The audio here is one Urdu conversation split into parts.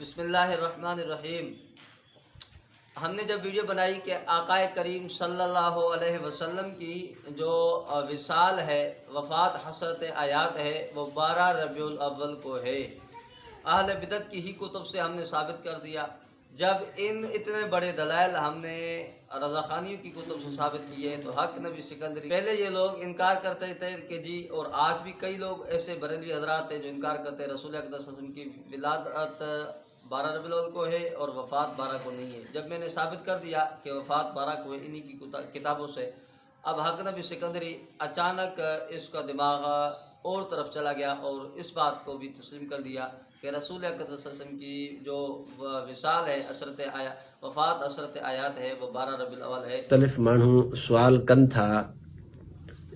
بسم اللہ الرحمن الرحیم۔ ہم نے جب ویڈیو بنائی کہ آقائے کریم صلی اللہ علیہ وسلم کی جو وصال ہے، وفات حسرت آیات ہے، وہ 12 ربیع الاول کو ہے۔ اہل بدعت کی ہی کتب سے ہم نے ثابت کر دیا۔ جب اتنے بڑے دلائل ہم نے رضا خانیوں کی کتب سے ثابت کیے تو حق نبی سکندری، پہلے یہ لوگ انکار کرتے تھے کہ جی، اور آج بھی کئی لوگ ایسے بریلوی حضرات ہیں جو انکار کرتے ہیں رسول اقدس صلی اللہ علیہ وسلم کی ولادت 12 ربیع الاول کو ہے اور وفات 12 کو نہیں ہے۔ جب میں نے ثابت کر دیا کہ وفات 12 کو ہے انہی کی کتابوں سے، اب حق نبی سکندری اچانک اس کا دماغ اور طرف چلا گیا اور اس بات کو بھی تسلیم کر دیا کہ رسول اقدس صلی اللہ علیہ وسلم کی جو وصال ہے، وفات عشرت آیات ہے، وہ 12 ربیع الاول ہے۔ مختلف مانو سوال کن تھا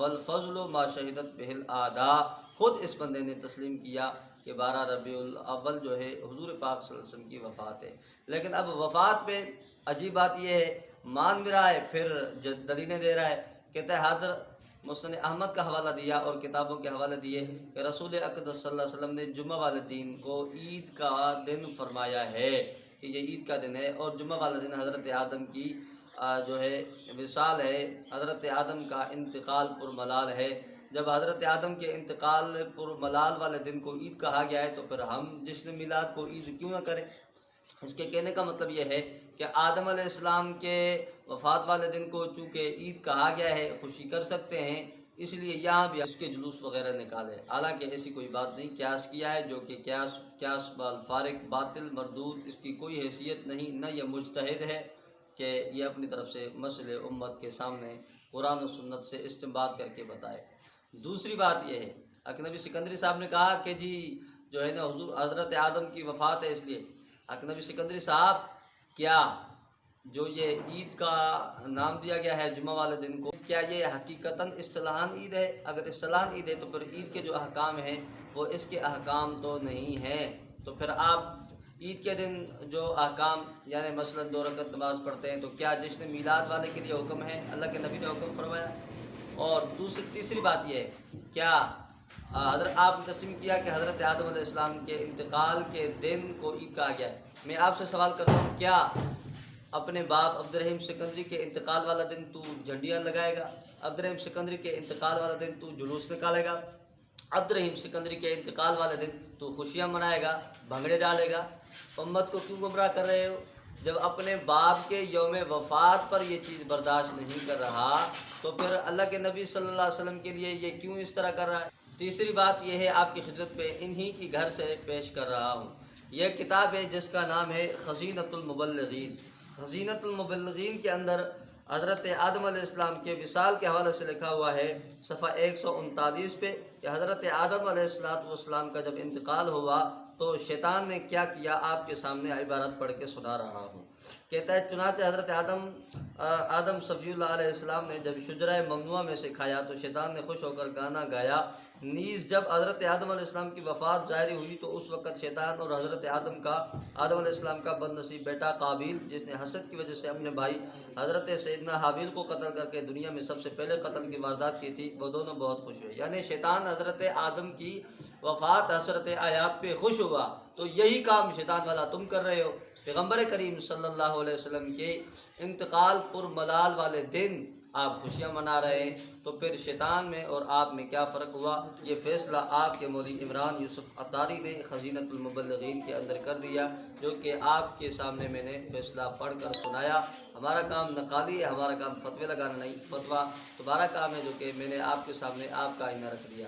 والفضل ما شہدت بہ الاعداء، خود اس بندے نے تسلیم کیا کہ 12 ربیع الاول جو ہے حضور پاک صلی اللہ علیہ وسلم کی وفات ہے۔ لیکن اب وفات پہ عجیب بات یہ ہے، مان بھی رہا ہے پھر دلیلیں دے رہا ہے۔ کہتا ہے حاضر مسند احمد کا حوالہ دیا اور کتابوں کے حوالے دیے کہ رسول اقدس صلی اللہ علیہ وسلم نے جمعہ والے دن کو عید کا دن فرمایا ہے کہ یہ عید کا دن ہے، اور جمعہ والے دن حضرت آدم کی جو ہے وصال ہے، حضرت آدم کا انتقال پر ملال ہے۔ جب حضرت آدم کے انتقال پر ملال والے دن کو عید کہا گیا ہے تو پھر ہم جشن میلاد کو عید کیوں نہ کریں؟ اس کے کہنے کا مطلب یہ ہے کہ آدم علیہ السلام کے وفات والے دن کو چونکہ عید کہا گیا ہے، خوشی کر سکتے ہیں، اس لیے یہاں بھی اس کے جلوس وغیرہ نکالے۔ حالانکہ ایسی کوئی بات نہیں، قیاس کیا ہے جو کہ قیاس بالفارق باطل مردود، اس کی کوئی حیثیت نہیں، نہ یہ مجتہد ہے کہ یہ اپنی طرف سے مسئلے امت کے سامنے قرآن و سنت سے استنباط کر کے بتائے۔ دوسری بات یہ ہے، حق نبی سکندری صاحب نے کہا کہ جی جو ہے نا حضرت آدم کی وفات ہے، اس لیے حق نبی سکندری صاحب کیا جو یہ عید کا نام دیا گیا ہے جمعہ والے دن کو، کیا یہ حقیقتاً اصطلاحاً عید ہے؟ اگر اصطلاحاً عید ہے تو پھر عید کے جو احکام ہیں وہ اس کے احکام تو نہیں ہیں۔ تو پھر آپ عید کے دن جو احکام، یعنی مثلا 2 رکعت نماز پڑھتے ہیں، تو کیا جشن میلاد والے کے لیے حکم ہے؟ اللہ کے نبی نے حکم فرمایا۔ اور تیسری بات یہ ہے، کیا حضرت آپ نے تسلیم کیا کہ حضرت آدم علیہ السلام کے انتقال کے دن کو عید کہا گیا ہے؟ میں آپ سے سوال کرتا ہوں، کیا اپنے باپ عبدالرحیم سکندری کے انتقال والا دن تو جھنڈیاں لگائے گا؟ عبدالرحیم سکندری کے انتقال والا دن تو جلوس نکالے گا؟ عبدالرحیم سکندری کے انتقال والے دن تو خوشیاں منائے گا، بھنگڑے ڈالے گا؟ امت کو کیوں گمراہ کر رہے ہو؟ جب اپنے باپ کے یوم وفات پر یہ چیز برداشت نہیں کر رہا تو پھر اللہ کے نبی صلی اللہ علیہ وسلم کے لیے یہ کیوں اس طرح کر رہا ہے؟ تیسری بات یہ ہے، آپ کی خدمت پہ انہی کی گھر سے پیش کر رہا ہوں، یہ کتاب ہے جس کا نام ہے خزینۃ المبلغین۔ خزینۃ المبلغین کے اندر حضرت آدم علیہ السلام کے وصال کے حوالے سے لکھا ہوا ہے صفحہ 139 پہ کہ حضرت آدم علیہ السلام کا جب انتقال ہوا تو شیطان نے کیا کیا، آپ کے سامنے عبارت پڑھ کے سنا رہا ہوں۔ کہتا ہے چنانچہ حضرت آدم صفی اللہ علیہ السلام نے جب شجرہ ممنوعہ میں سے کھایا تو شیطان نے خوش ہو کر گانا گایا۔ نیز جب حضرت آدم علیہ السلام کی وفات ظاہر ہوئی تو اس وقت شیطان اور حضرت آدم علیہ السلام کا بد نصیب بیٹا قابیل، جس نے حسد کی وجہ سے اپنے بھائی حضرت سیدنا حابیل کو قتل کر کے دنیا میں سب سے پہلے قتل کی واردات کی تھی، وہ دونوں بہت خوش ہوئے۔ یعنی شیطان حضرت آدم کی وفات حسرت آیات پہ خوش ہوا، تو یہی کام شیطان والا تم کر رہے ہو۔ پیغمبر کریم صلی اللہ علیہ وسلم کے انتقال پر ملال والے دن آپ خوشیاں منا رہے ہیں، تو پھر شیطان میں اور آپ میں کیا فرق ہوا؟ یہ فیصلہ آپ کے مولوی عمران یوسف عطاری نے خزینۃ المبلغین کے اندر کر دیا، جو کہ آپ کے سامنے میں نے فیصلہ پڑھ کر سنایا۔ ہمارا کام نقالی ہے، ہمارا کام فتوے لگانا نہیں، فتویٰ تمہارا کام ہے جو کہ میں نے آپ کے سامنے آپ کا آئینہ رکھ دیا۔